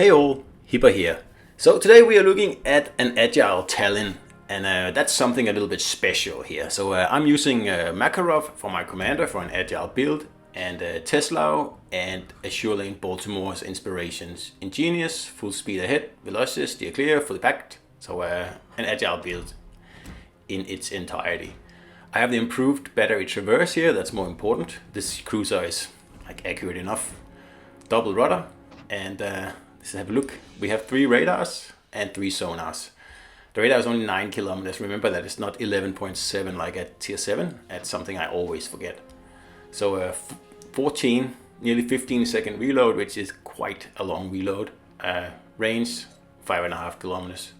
Hey all, Hipper here. So today we are looking at an Agile Talon, and that's something a little bit special here. So I'm using Makarov for my commander for an Agile build, and Tesla and Azure Lane Baltimore's inspirations. Ingenious, full speed ahead, velocity, steer clear, fully packed. So an Agile build in its entirety. I have the improved battery traverse here, that's more important. This cruiser is accurate enough. Double rudder, and let's have a look. We have 3 radars and 3 sonars. The radar is only 9 kilometers. Remember that it's not 11.7 like at tier 7. That's something I always forget. So 14, nearly 15-second reload, which is quite a long reload. Range 5.5 kilometers.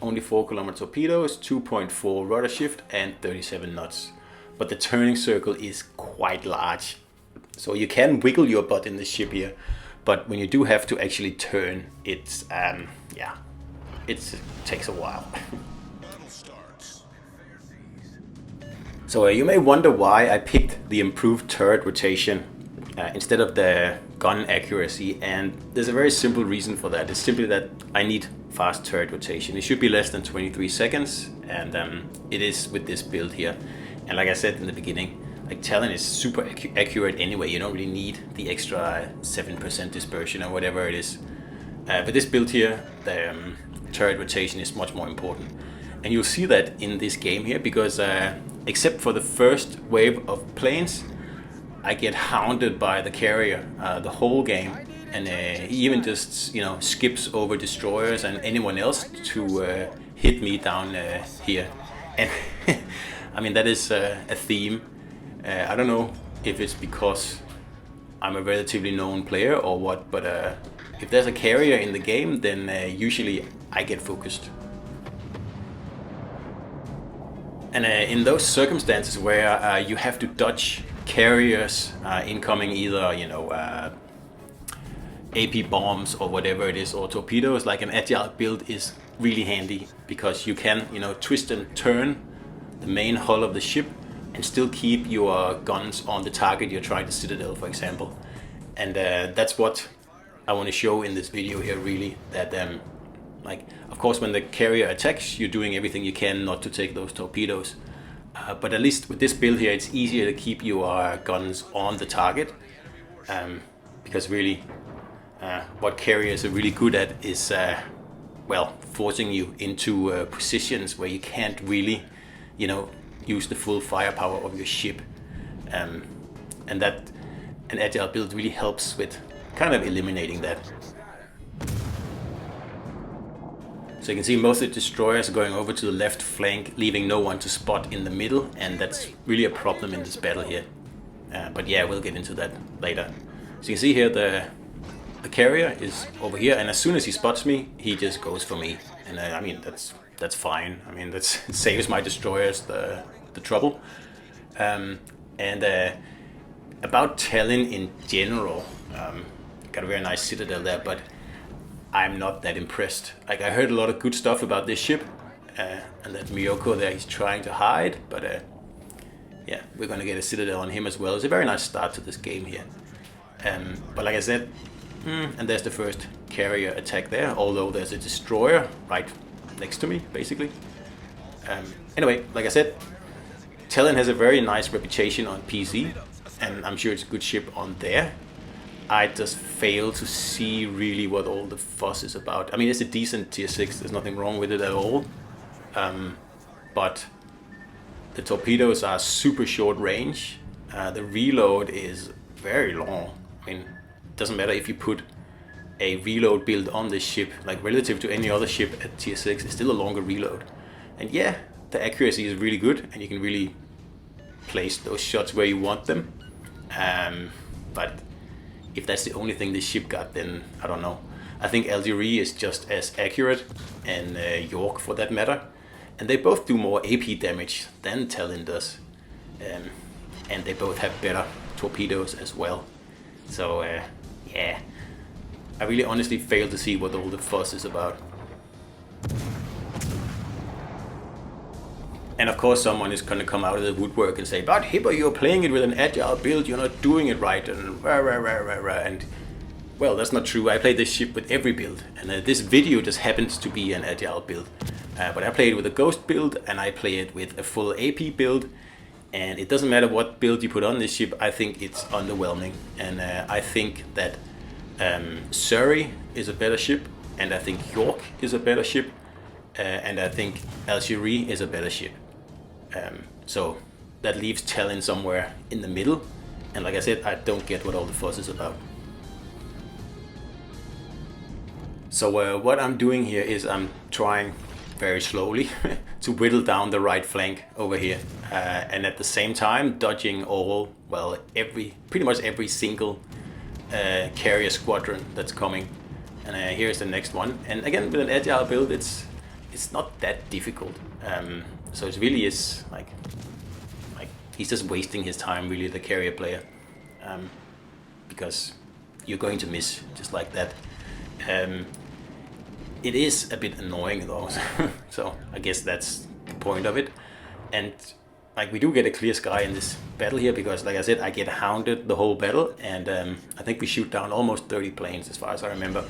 Only 4 kilometer torpedoes, 2.4 rudder shift, and 37 knots. But the turning circle is quite large. So you can wiggle your butt in the ship here. But when you do have to actually turn, it's it takes a while. So you may wonder why I picked the improved turret rotation instead of the gun accuracy, and there's a very simple reason for that. It's simply that I need fast turret rotation. It should be less than 23 seconds, and it is with this build here. And like I said in the beginning, Talon is super accurate anyway. You don't really need the extra 7% dispersion or whatever it is. But this build here, the turret rotation is much more important. And you'll see that in this game here, because except for the first wave of planes, I get hounded by the carrier the whole game. And he even just skips over destroyers and anyone else to hit me down here. And I mean, that is a theme. I don't know if it's because I'm a relatively known player or what, but if there's a carrier in the game, then usually I get focused. And in those circumstances where you have to dodge carriers incoming, either AP bombs or whatever it is, or torpedoes, like an Agile build is really handy, because you can twist and turn the main hull of the ship and still keep your guns on the target you're trying to citadel, for example. And that's what I want to show in this video here, really. That of course, when the carrier attacks, you're doing everything you can not to take those torpedoes. But at least with this build here, it's easier to keep your guns on the target. Because really, what carriers are really good at is, forcing you into positions where you can't really, use the full firepower of your ship, and that an Agile build really helps with kind of eliminating that. So you can see most of the destroyers are going over to the left flank, leaving no one to spot in the middle, and that's really a problem in this battle here. But yeah, we'll get into that later. So you can see here the carrier is over here, and as soon as he spots me, he just goes for me. And I mean, that's fine. I mean, that saves my destroyers the trouble. About Talon in general, got a very nice citadel there, but I'm not that impressed. I heard a lot of good stuff about this ship, and that Miyoko there, he's trying to hide, but yeah, we're gonna get a citadel on him as well. It's a very nice start to this game here. But like I said, and there's the first carrier attack there, although there's a destroyer right next to me, basically. Anyway, like I said, Talon has a very nice reputation on PC, and I'm sure it's a good ship on there. I just fail to see really what all the fuss is about. I mean, it's a decent tier 6, there's nothing wrong with it at all. But the torpedoes are super short range. The reload is very long. I mean, it doesn't matter if you put a reload build on this ship, like relative to any other ship at tier 6, it's still a longer reload. And yeah, the accuracy is really good, and you can really place those shots where you want them. But if that's the only thing this ship got, then I don't know. I think Algerie is just as accurate, and York for that matter. And they both do more AP damage than Talon does. And they both have better torpedoes as well. So yeah, I really honestly fail to see what all the fuss is about. And of course someone is gonna come out of the woodwork and say, but Hipper, you're playing it with an Agile build, you're not doing it right, and rah, rah, rah, rah, rah. And Well, that's not true. I play this ship with every build, and this video just happens to be an agile build. But I play it with a ghost build, and I play it with a full AP build, and it doesn't matter what build you put on this ship. I think it's underwhelming, and I think that Surrey is a better ship, and I think York is a better ship, and I think Algerie is a better ship. So that leaves Talon somewhere in the middle, and like I said, I don't get what all the fuss is about. So what I'm doing here is I'm trying very slowly to whittle down the right flank over here, and at the same time dodging pretty much every single carrier squadron that's coming. And here's the next one. And again, with an agile build, it's not that difficult. So it really is like he's just wasting his time, really, the carrier player, because you're going to miss just like that. It is a bit annoying though, so I guess that's the point of it. And like, we do get a clear sky in this battle here, because like I said, I get hounded the whole battle, and I think we shoot down almost 30 planes as far as I remember.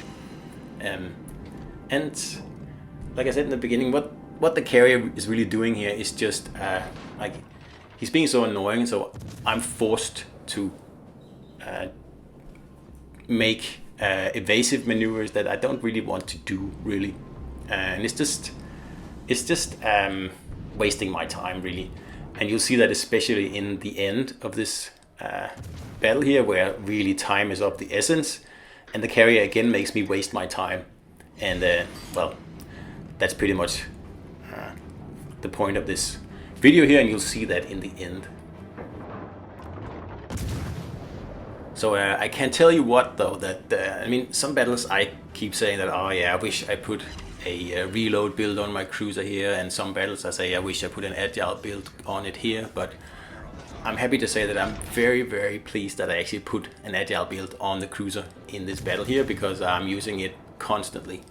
And like I said in the beginning, what the carrier is really doing here is just like, he's being so annoying, so I'm forced to make evasive maneuvers that I don't really want to do, really, and it's just wasting my time, really. And you'll see that especially in the end of this battle here, where really time is of the essence, and the carrier again makes me waste my time. And well, that's pretty much the point of this video here, and you'll see that in the end. So I can't tell you what though, that I mean, some battles I keep saying that, oh yeah, I wish I put a reload build on my cruiser here, and some battles I say I wish I put an agile build on it here. But I'm happy to say that I'm very, very pleased that I actually put an agile build on the cruiser in this battle here, because I'm using it constantly.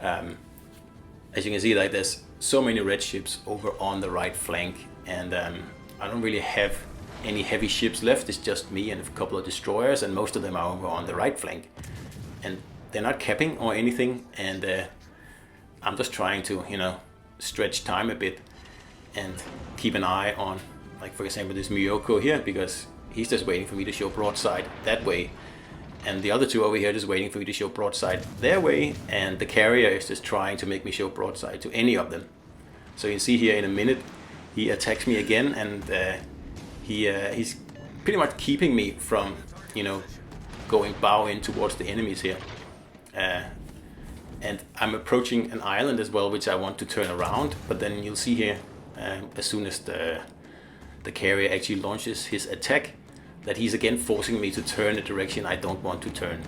As you can see, like, there's so many red ships over on the right flank, and I don't really have any heavy ships left. It's just me and a couple of destroyers, and most of them are over on the right flank, and they're not capping or anything, and I'm just trying to, you know, stretch time a bit and keep an eye on, like, for example, this Myoko here, because he's just waiting for me to show broadside that way, and the other two over here just waiting for me to show broadside their way, and the carrier is just trying to make me show broadside to any of them. So you can see here in a minute he attacks me again, and he's pretty much keeping me from, you know, going bow in towards the enemies here. And I'm approaching an island as well, which I want to turn around, but then you'll see here, as soon as the carrier actually launches his attack, that he's again forcing me to turn a direction I don't want to turn.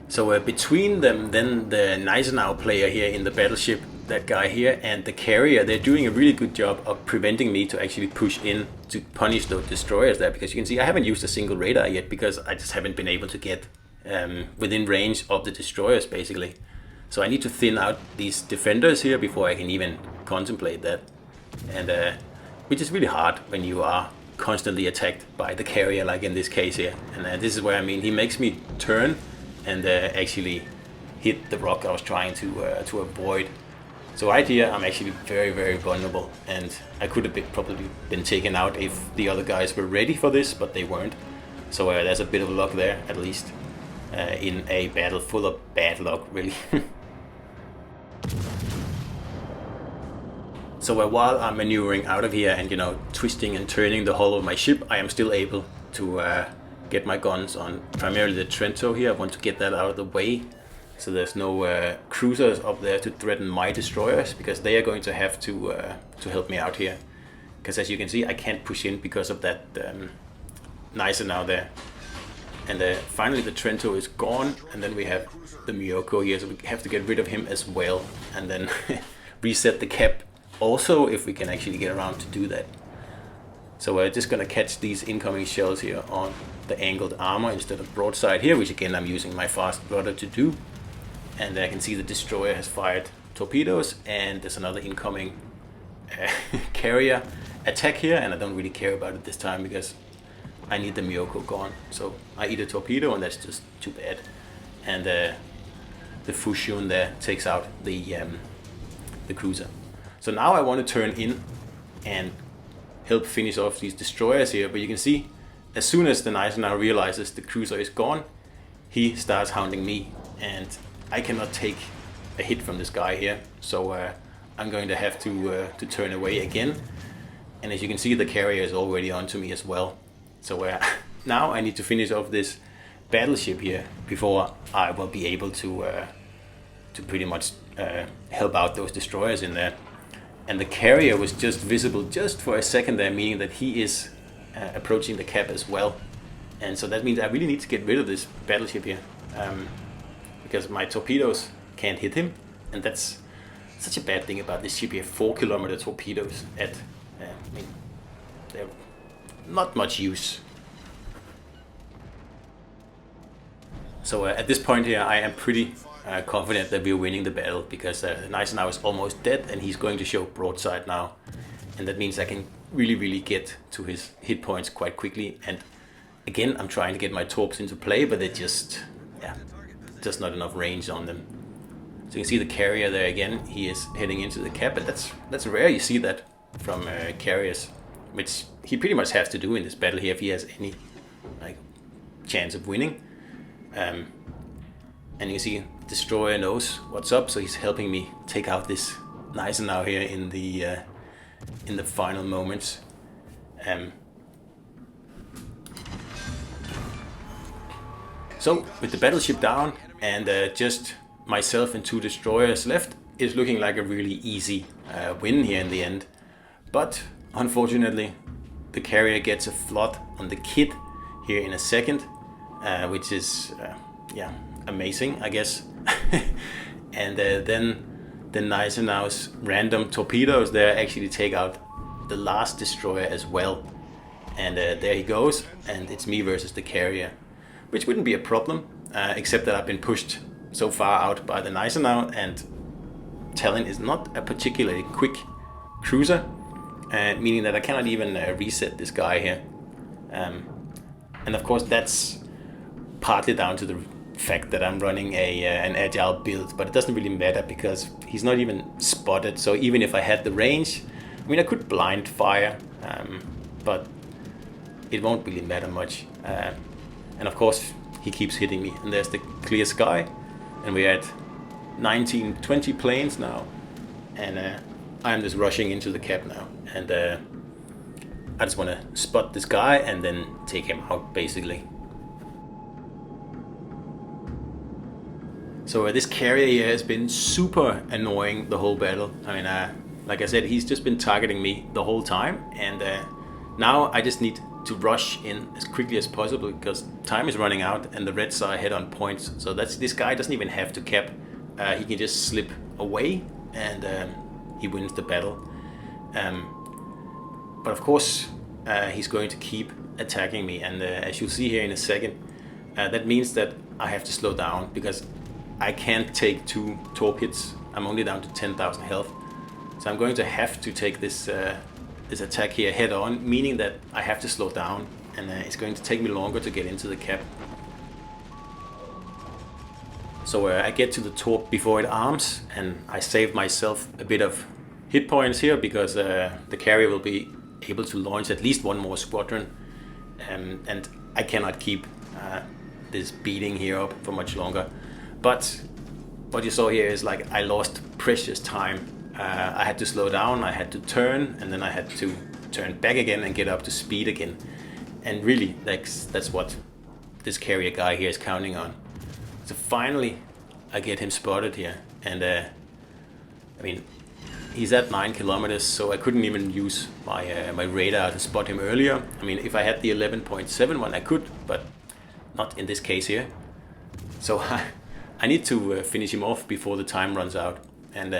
So between them, then the Gneisenau player here in the battleship, that guy here, and the carrier, they're doing a really good job of preventing me to actually push in to punish those destroyers there, because you can see I haven't used a single radar yet, because I just haven't been able to get within range of the destroyers, basically. So I need to thin out these defenders here before I can even contemplate that, and which is really hard when you are constantly attacked by the carrier, like in this case here. And this is where, I mean, he makes me turn and actually hit the rock I was trying to avoid. So right here, I'm actually very, very vulnerable, and I could have probably been taken out if the other guys were ready for this, but they weren't. So there's a bit of luck there, at least, in a battle full of bad luck, really. So while I'm maneuvering out of here and, you know, twisting and turning the hull of my ship, I am still able to get my guns on primarily the Trento here. I want to get that out of the way, so there's no cruisers up there to threaten my destroyers, because they are going to have to help me out here. Because as you can see, I can't push in because of that Gneisenau there. And finally the Trento is gone, and then we have the Myoko here, so we have to get rid of him as well, and then reset the cap also, if we can actually get around to do that. So we're just gonna catch these incoming shells here on the angled armor instead of broadside here, which again I'm using my fast rudder to do. And I can see the destroyer has fired torpedoes, and there's another incoming carrier attack here, and I don't really care about it this time, because I need the Miyoko gone. So I eat a torpedo, and that's just too bad. And the Fushun there takes out the cruiser. So now I want to turn in and help finish off these destroyers here. But you can see, as soon as the Gneisenau realizes the cruiser is gone, he starts hounding me, and I cannot take a hit from this guy here. So I'm going to have to turn away again. And as you can see, the carrier is already onto me as well. So now I need to finish off this battleship here before I will be able to pretty much help out those destroyers in there. And the carrier was just visible just for a second there, meaning that he is approaching the cap as well. And so that means I really need to get rid of this battleship here, because my torpedoes can't hit him, and that's such a bad thing about this ship here. 4-kilometer torpedoes at, I mean, they're not much use. So at this point here, I am pretty confident that we're winning the battle, because Gneisenau is almost dead, and he's going to show broadside now, and that means I can really get to his hit points quite quickly. And again, I'm trying to get my torps into play, but they're just not enough range on them. So you can see the carrier there again. He is heading into the cap, and that's rare. You see that from carriers, which he pretty much has to do in this battle here if he has any chance of winning. And you see, destroyer knows what's up, so he's helping me take out this Gneisenau here in the final moments. So with the battleship down and just myself and 2 destroyers left, it's looking like a really easy win here in the end. But unfortunately, the carrier gets a flood on the kit here in a second, which is amazing, I guess. And then the Gneisenau's random torpedoes there actually take out the last destroyer as well. And there he goes, and it's me versus the carrier, which wouldn't be a problem, except that I've been pushed so far out by the Gneisenau, and Tallinn is not a particularly quick cruiser, meaning that I cannot even reset this guy here. And of course that's partly down to the fact that I'm running an agile build, but it doesn't really matter because he's not even spotted. So even if I had the range, I mean, I could blind fire, but it won't really matter much. And of course he keeps hitting me, and there's the clear sky, and we're at 19-20 planes now, and I'm just rushing into the cap now, and I just want to spot this guy and then take him out basically. So this carrier here has been super annoying the whole battle. I mean, like I said, he's just been targeting me the whole time, and now I just need to rush in as quickly as possible because time is running out and the Reds are ahead on points. So this guy doesn't even have to cap. He can just slip away and he wins the battle. But of course, he's going to keep attacking me, and as you'll see here in a second, that means that I have to slow down because I can't take 2 torp hits. I'm only down to 10,000 health. So I'm going to have to take this attack here head on, meaning that I have to slow down, and it's going to take me longer to get into the cap. So I get to the torp before it arms, and I save myself a bit of hit points here because the carrier will be able to launch at least 1 more squadron, and I cannot keep this beating here up for much longer. But what you saw here is like I lost precious time. I had to slow down, I had to turn, and then I had to turn back again and get up to speed again. And really, that's what this carrier guy here is counting on. So finally, I get him spotted here, and I mean, he's at 9 kilometers, so I couldn't even use my radar to spot him earlier. I mean, if I had the 11.7 one, I could, but not in this case here. So I need to finish him off before the time runs out, and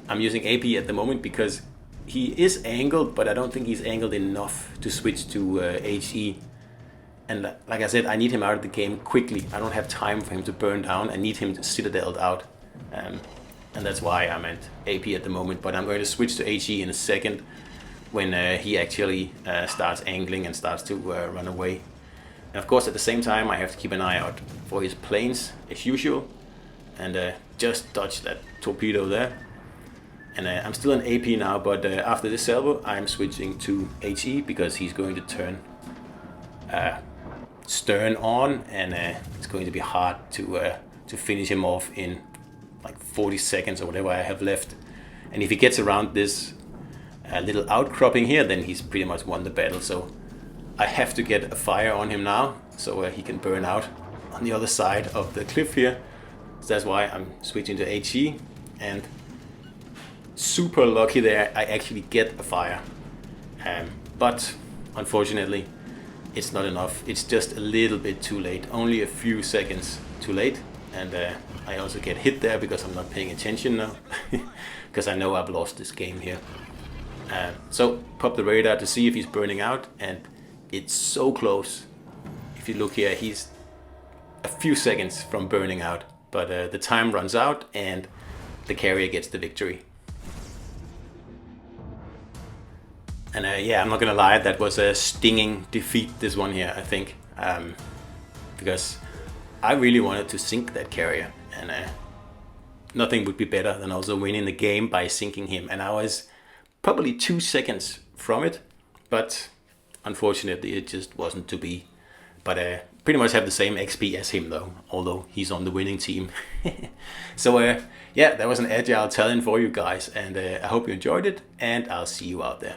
I'm using AP at the moment because he is angled, but I don't think he's angled enough to switch to HE. And like I said, I need him out of the game quickly. I don't have time for him to burn down. I need him to citadeled out. And that's why I'm at AP at the moment. But I'm going to switch to HE in a second. when he actually starts angling and starts to run away. And of course, at the same time, I have to keep an eye out for his planes as usual, and just dodge that torpedo there. And I'm still an AP now, but after this salvo, I'm switching to HE because he's going to turn stern on, and it's going to be hard to finish him off in like 40 seconds or whatever I have left. And if he gets around this little outcropping here, then he's pretty much won the battle. So I have to get a fire on him now, so he can burn out on the other side of the cliff here. So that's why I'm switching to HE, and super lucky there, I actually get a fire. But unfortunately, it's not enough. It's just a little bit too late, only a few seconds too late. And I also get hit there because I'm not paying attention now, because I know I've lost this game here. So pop the radar to see if he's burning out, and it's so close. If you look here, he's a few seconds from burning out, but the time runs out and the carrier gets the victory. And yeah, I'm not gonna lie, that was a stinging defeat, this one here, I think, because I really wanted to sink that carrier, and nothing would be better than also winning the game by sinking him. And I was probably 2 seconds from it, but unfortunately it just wasn't to be. But pretty much have the same XP as him though, although he's on the winning team. So yeah, that was an agile Talon for you guys, and I hope you enjoyed it, and I'll see you out there.